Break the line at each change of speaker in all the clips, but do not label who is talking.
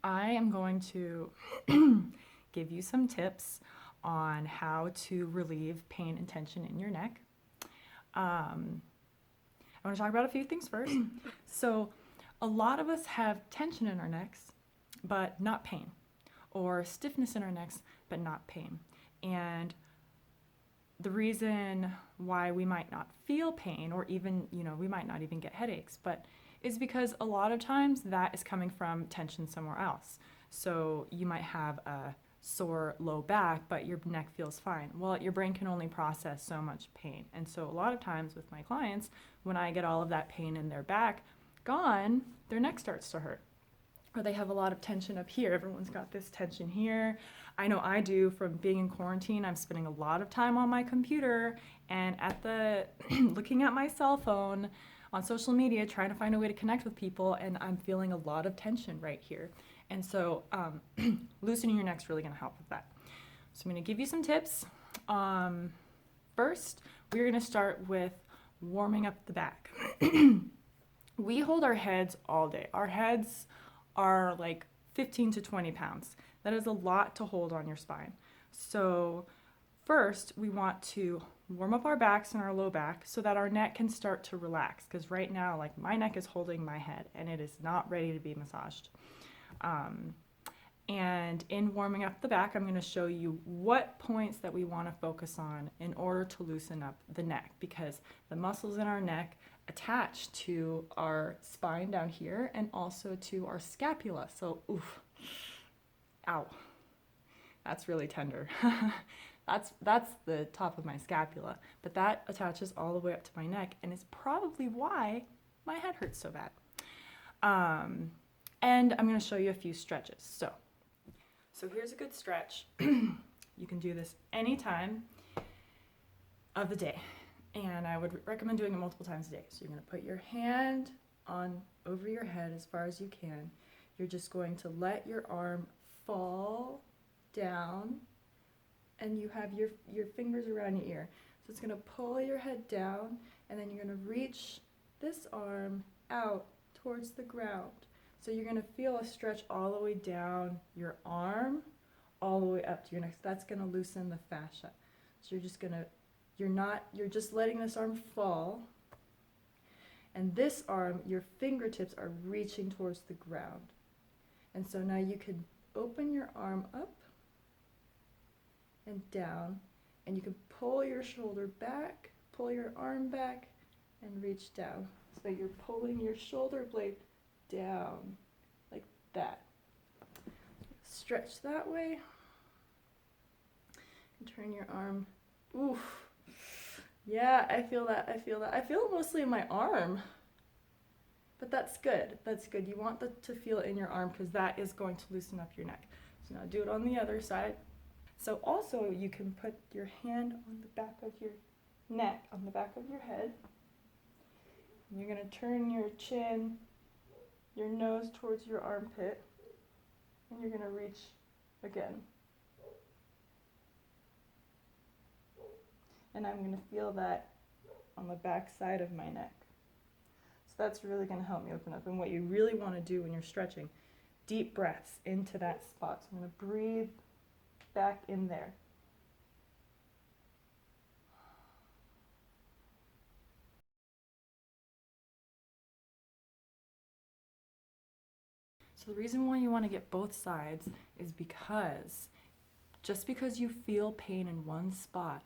I am going to give you some tips on how to relieve pain and tension in your neck. I want to talk about a few things first. So a lot of us have tension in our necks, but not pain, or stiffness in our necks, but not pain. And the reason why we might not feel pain, or even, we might not even get headaches, but is because a lot of times that is coming from tension somewhere else. So you might have a sore low back, but your neck feels fine. Well, your brain can only process so much pain. And so a lot of times with my clients, when I get all of that pain in their back gone, their neck starts to hurt. Or they have a lot of tension up here. Everyone's got this tension here. I know I do from being in quarantine. I'm spending a lot of time on my computer and at the looking at my cell phone on social media, trying to find a way to connect with people, and I'm feeling a lot of tension right here. And so loosening your neck's really gonna help with that. So I'm gonna give you some tips. First, we're gonna start with warming up the back. We hold our heads all day. Our heads are like 15 to 20 pounds. That is a lot to hold on your spine. So first, we want to warm up our backs and our low back so that our neck can start to relax. Because right now, like, my neck is holding my head and it is not ready to be massaged. And in warming up the back, I'm going to show you what points that we want to focus on in order to loosen up the neck, because the muscles in our neck attach to our spine down here and also to our scapula. So, oof, ow, that's really tender. That's the top of my scapula, but that attaches all the way up to my neck and is probably why my head hurts so bad. And I'm going to show you a few stretches. So here's a good stretch. You can do this anytime of the day, and I would recommend doing it multiple times a day. So you're going to put your hand on over your head as far as you can. You're just going to let your arm fall down, and you have your fingers around your ear. So it's going to pull your head down, and then you're going to reach this arm out towards the ground. So you're going to feel a stretch all the way down your arm, all the way up to your neck. That's going to loosen the fascia. So you're just going to, you're just letting this arm fall. And this arm, your fingertips are reaching towards the ground. And so now you can open your arm up and down, and you can pull your shoulder back, pull your arm back, and reach down. So you're pulling your shoulder blade down like that. Stretch that way. And turn your arm. Oof. Yeah, I feel that. I feel it mostly in my arm. But that's good. That's good. You want to feel it in your arm because that is going to loosen up your neck. So now do it on the other side. So also you can put your hand on the back of your neck, on the back of your head. And you're going to turn your chin, your nose towards your armpit, and you're going to reach again. And I'm going to feel that on the back side of my neck. So that's really going to help me open up. And what you really want to do when you're stretching, deep breaths into that spot. So I'm going to breathe back in there. So the reason why you want to get both sides is because just because you feel pain in one spot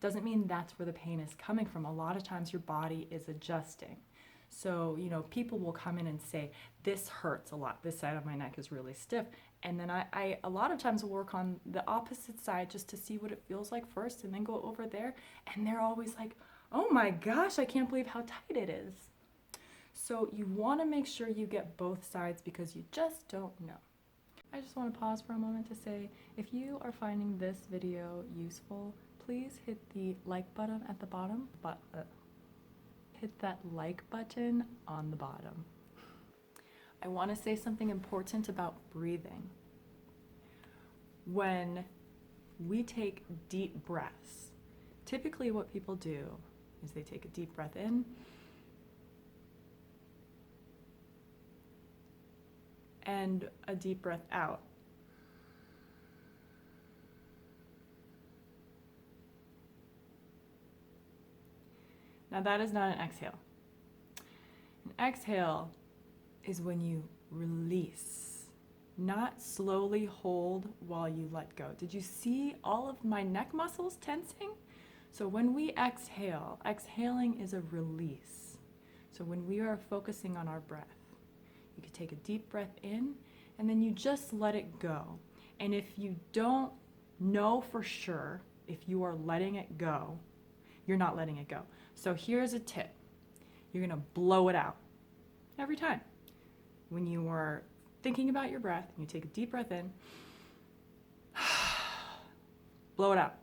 doesn't mean that's where the pain is coming from. A lot of times your body is adjusting. So, people will come in and say, this hurts a lot. This side of my neck is really stiff. And then I a lot of times will work on the opposite side just to see what it feels like first and then go over there. And they're always like, oh my gosh, I can't believe how tight it is. So you want to make sure you get both sides because you just don't know. I just want to pause for a moment to say, if you are finding this video useful, please hit the like button at the bottom, hit that like button on the bottom. I want to say something important about breathing. When we take deep breaths, typically what people do is they take a deep breath in and a deep breath out. Now that is not an exhale. An exhale is when you release, not slowly hold while you let go. Did you see all of my neck muscles tensing? So when we exhale, exhaling is a release. So when we are focusing on our breath, you can take a deep breath in and then you just let it go. And if you don't know for sure if you are letting it go, you're not letting it go. So here's a tip. You're gonna blow it out every time. When you are thinking about your breath, you take a deep breath in, blow it out,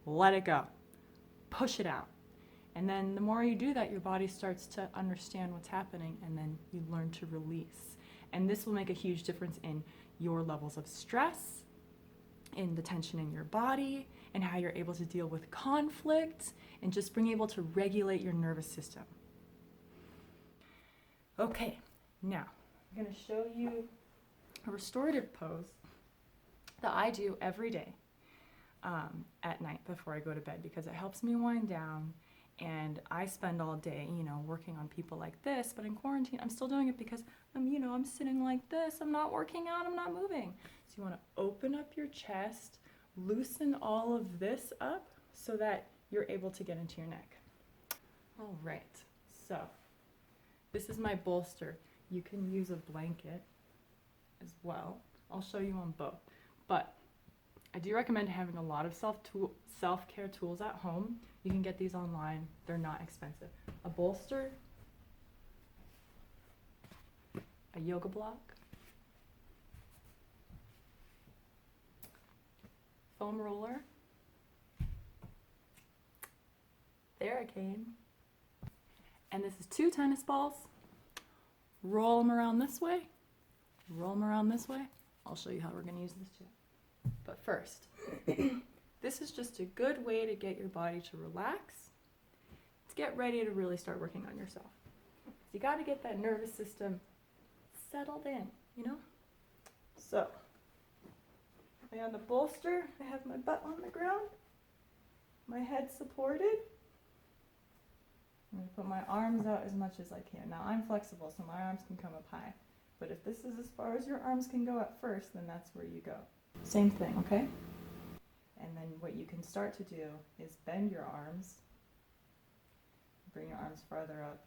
let it go, push it out. And then the more you do that, your body starts to understand what's happening, and then you learn to release. And this will make a huge difference in your levels of stress, in the tension in your body, and how you're able to deal with conflict, and just being able to regulate your nervous system. Okay, now I'm going to show you a restorative pose that I do every day at night before I go to bed, because it helps me wind down. And I spend all day, working on people like this, but in quarantine, I'm still doing it because I'm sitting like this, I'm not working out, I'm not moving. So you want to open up your chest, loosen all of this up so that you're able to get into your neck. All right, so this is my bolster. You can use a blanket as well. I'll show you on both. But I do recommend having a lot of self-care tools at home. You can get these online. They're not expensive. A bolster, a yoga block, foam roller, Theracane, and this is 2 tennis balls. Roll them around this way, roll them around this way. I'll show you how we're going to use this too. But first, this is just a good way to get your body to relax, to get ready to really start working on yourself. So you got to get that nervous system settled in, So, I on the bolster, I have my butt on the ground, my head supported. I'm going to put my arms out as much as I can. Now I'm flexible, so my arms can come up high. But if this is as far as your arms can go at first, then that's where you go. Same thing, okay? And then what you can start to do is bend your arms, bring your arms farther up,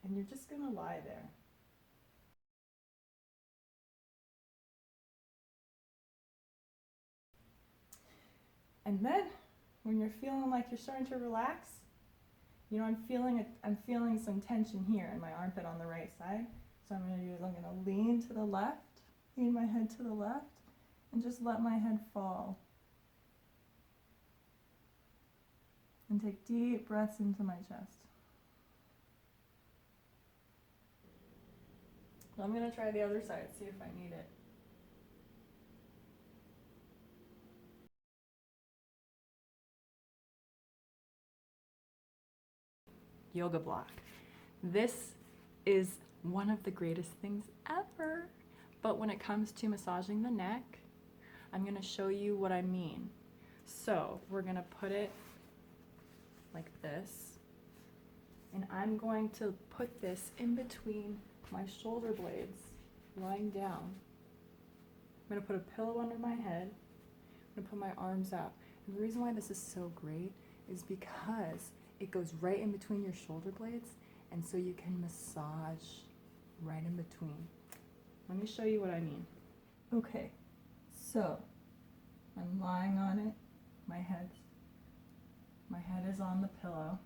and you're just going to lie there. And then when you're feeling like you're starting to relax, I'm feeling some tension here in my armpit on the right side. So I'm going to do is I'm going to lean to the left, lean my head to the left, and just let my head fall. And take deep breaths into my chest. So I'm going to try the other side, see if I need it. Yoga block. This is one of the greatest things ever. But when it comes to massaging the neck, I'm going to show you what I mean. So we're going to put it like this, and I'm going to put this in between my shoulder blades, lying down. I'm going to put a pillow under my head. I'm going to put my arms out. And the reason why this is so great is because it goes right in between your shoulder blades, and so you can massage right in between. Let me show you what I mean. Okay, so I'm lying on it. My head is on the pillow.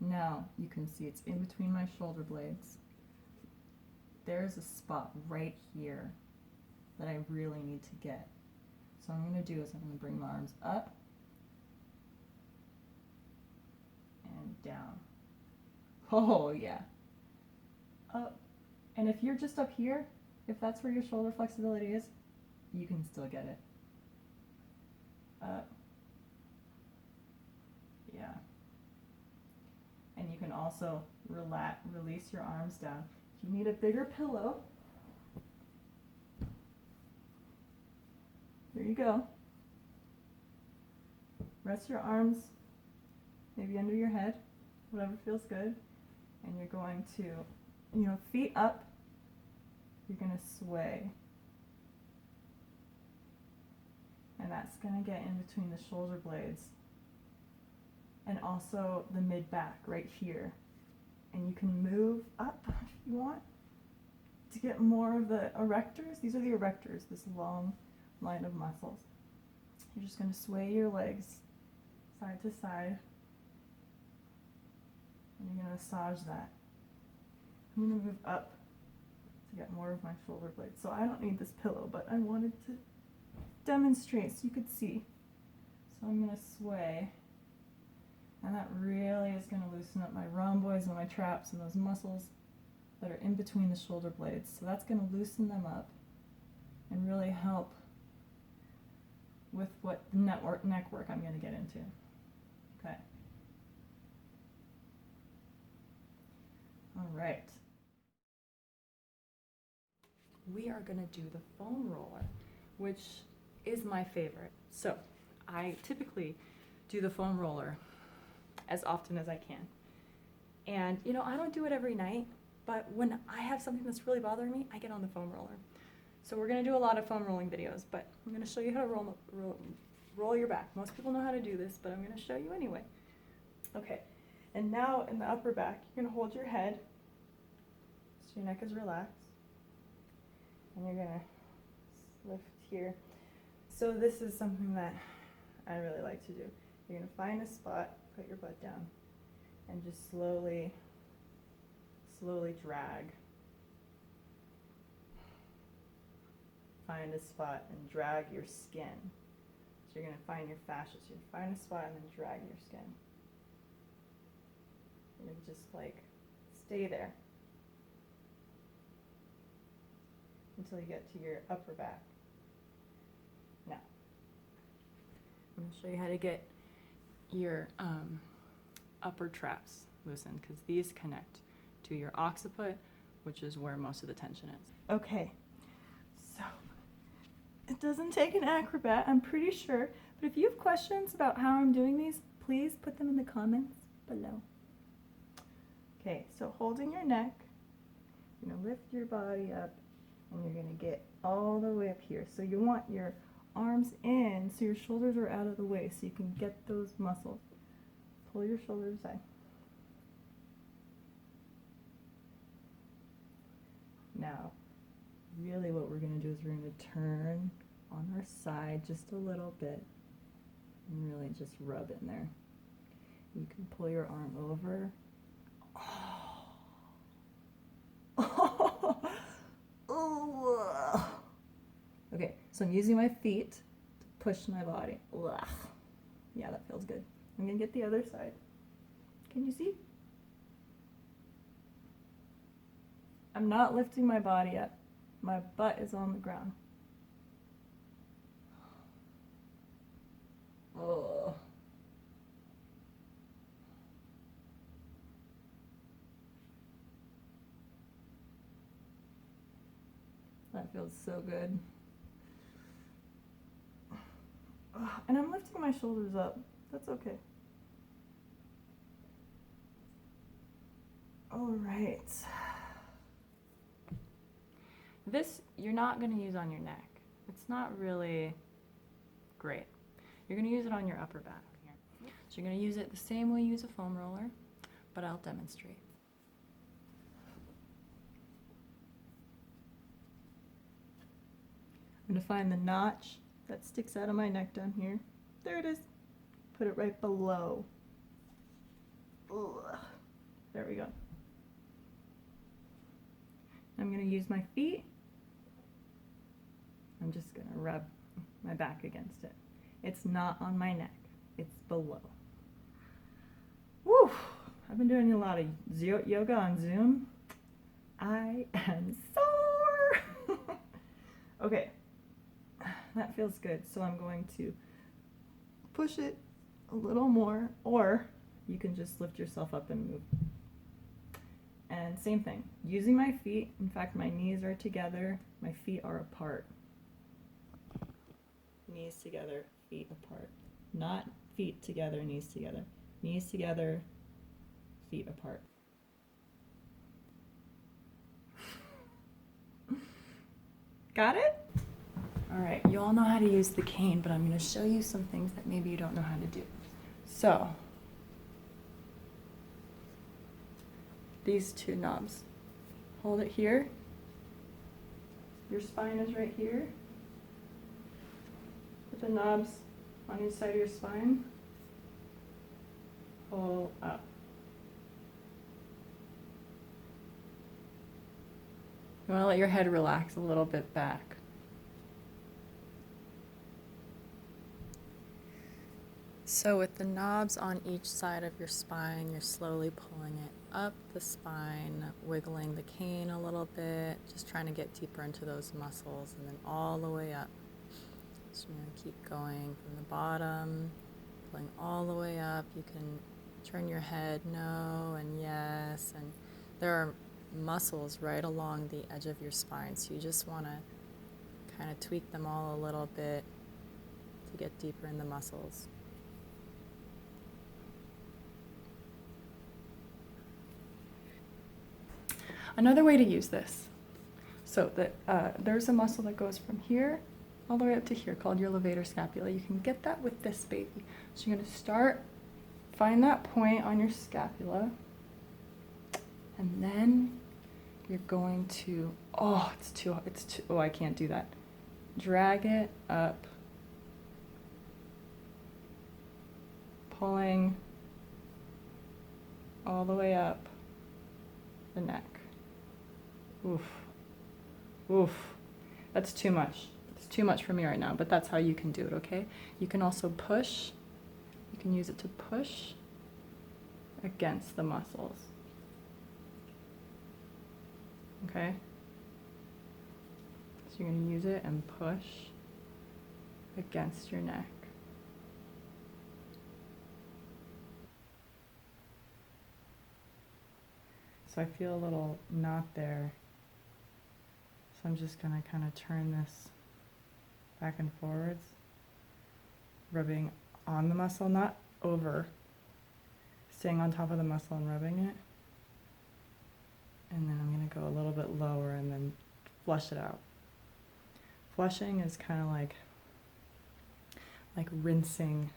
Now you can see it's in between my shoulder blades. There's a spot right here that I really need to get. So what I'm going to do is I'm going to bring my arms up and down. Oh yeah. Up. And if you're just up here, if that's where your shoulder flexibility is, you can still get it. Up. Yeah. And you can also release your arms down. If you need a bigger pillow, here you go. Rest your arms maybe under your head, whatever feels good. And you're going to, feet up, you're going to sway. And that's going to get in between the shoulder blades and also the mid-back right here. And you can move up if you want to get more of the erectors. These are the erectors, this long line of muscles. You're just going to sway your legs side to side. And you're going to massage that. I'm going to move up to get more of my shoulder blades. So I don't need this pillow, but I wanted to demonstrate so you could see. So I'm going to sway. And that really is going to loosen up my rhomboids and my traps and those muscles that are in between the shoulder blades. So that's going to loosen them up and really help with what neck work I'm going to get into. Okay. All right. We are going to do the foam roller, which is my favorite. So I typically do the foam roller as often as I can. And I don't do it every night, but when I have something that's really bothering me, I get on the foam roller. So we're going to do a lot of foam rolling videos, but I'm going to show you how to roll your back. Most people know how to do this, but I'm going to show you anyway. Okay, and now in the upper back, you're going to hold your head so your neck is relaxed. And you're going to lift here. So this is something that I really like to do. You're going to find a spot, put your butt down, and just slowly drag. Find a spot and drag your skin. So you're going to find your fascia. So you find a spot and then drag your skin. You're going to just stay there until you get to your upper back. Now, I'm going to show you how to get your upper traps loosened, because these connect to your occiput, which is where most of the tension is. Okay, so it doesn't take an acrobat, I'm pretty sure, but if you have questions about how I'm doing these, please put them in the comments below. Okay, so holding your neck, you're going to lift your body up, and you're going to get all the way up here. So you want your arms in so your shoulders are out of the way so you can get those muscles. Pull your shoulders aside. Now, really what we're going to do is we're going to turn on our side just a little bit and really just rub in there. You can pull your arm over. Okay, so I'm using my feet to push my body. Ugh. Yeah, that feels good. I'm going to get the other side. Can you see? I'm not lifting my body up. My butt is on the ground. Oh. That feels so good. And I'm lifting my shoulders up. That's okay. All right. This you're not going to use on your neck. It's not really great. You're going to use it on your upper back. So you're going to use it the same way you use a foam roller, but I'll demonstrate. I'm going to find the notch that sticks out of my neck down here. There it is. Put it right below. Ugh. There we go. I'm going to use my feet. I'm just going to rub my back against it. It's not on my neck. It's below. Woo! I've been doing a lot of yoga on Zoom. I am sore! Okay. That feels good. So I'm going to push it a little more, or you can just lift yourself up and move. And same thing, using my feet. In fact, my knees are together, my feet are apart. Knees together, feet apart. Not feet together, knees together. Knees together, feet apart. Got it? All right, you all know how to use the cane, but I'm going to show you some things that maybe you don't know how to do. So, these two knobs. Hold it here. Your spine is right here. Put the knobs on each side of your spine. Pull up. You want to let your head relax a little bit back. So with the knobs on each side of your spine, you're slowly pulling it up the spine, wiggling the cane a little bit, just trying to get deeper into those muscles, and then all the way up. So you're going to keep going from the bottom, pulling all the way up. You can turn your head no and yes, and there are muscles right along the edge of your spine, so you just want to kind of tweak them all a little bit to get deeper in the muscles. Another way to use this, so that there's a muscle that goes from here all the way up to here called your levator scapula. You can get that with this baby. So you're going to start, find that point on your scapula, and then you're going to, oh, I can't do that. Drag it up, pulling all the way up the neck. Oof, oof, that's too much. It's too much for me right now, but that's how you can do it, okay? You can also push, you can use it to push against the muscles, okay? So you're gonna use it and push against your neck. So I feel a little knot there. So I'm just going to kind of turn this back and forwards, rubbing on the muscle, not over, staying on top of the muscle and rubbing it. And then I'm going to go a little bit lower and then flush it out. Flushing is kind of like rinsing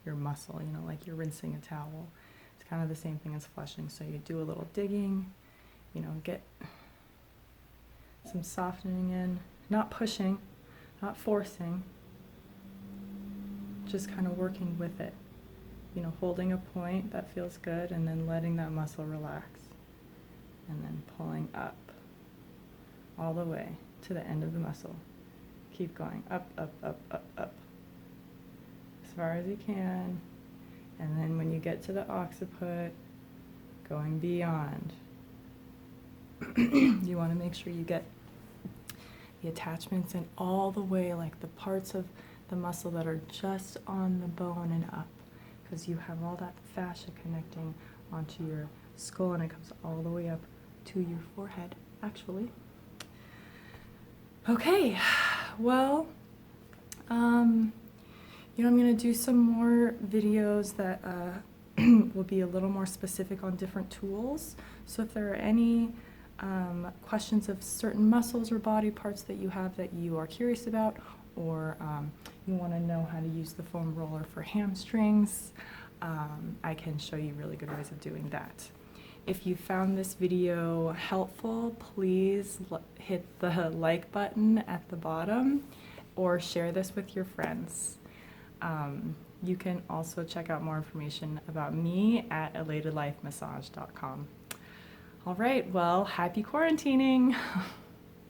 your muscle, you know, like you're rinsing a towel. It's kind of the same thing as flushing. So you do a little digging, you know, get some softening in, not pushing, not forcing, just kind of working with it, you know, holding a point that feels good and then letting that muscle relax, and then pulling up all the way to the end of the muscle. Keep going up, up, up, up, up, as far as you can, and then when you get to the occiput, going beyond. You want to make sure you get the attachments in all the way, like the parts of the muscle that are just on the bone and up, because you have all that fascia connecting onto your skull, and it comes all the way up to your forehead, actually. Okay, well, you know, I'm going to do some more videos that will be a little more specific on different tools. So if there are any questions of certain muscles or body parts that you have that you are curious about, or you want to know how to use the foam roller for hamstrings, I can show you really good ways of doing that. If you found this video helpful, please hit the like button at the bottom or share this with your friends. You can also check out more information about me at elatedlifemassage.com. All right, well, happy quarantining.